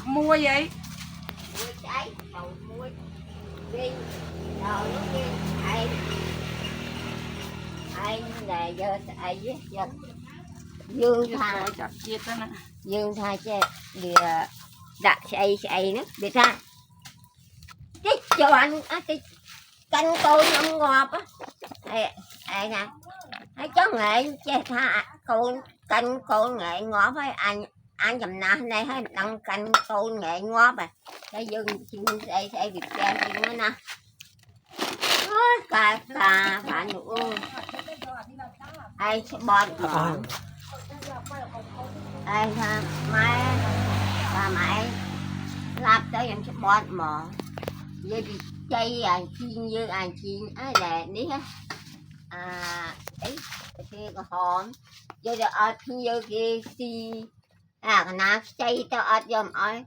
mua vậy mua trái đầu mua đi rồi nó kia ai là giờ ai với giờ dương tha chặt chia đó nè dương tha chứ địa đặt xây nữa bị ra cái cho anh cái canh tôi không ngọt á ai nè hay chó nghệ che tha cô canh cô nghệ ngọt với anh chầm na này hay đăng canh cô nghệ ngọt à cái dương xây việc ra chuyện nữa nè cà bạn nữa ai sẽ bón mỏ ai ha mai bà mày làm tới em sẽ bón mỏ giờ đi chơi chiên như chiên ấy là đi ha ấy cái hòn giờ ở như cái si cái nào chơi tao ở giùm ấy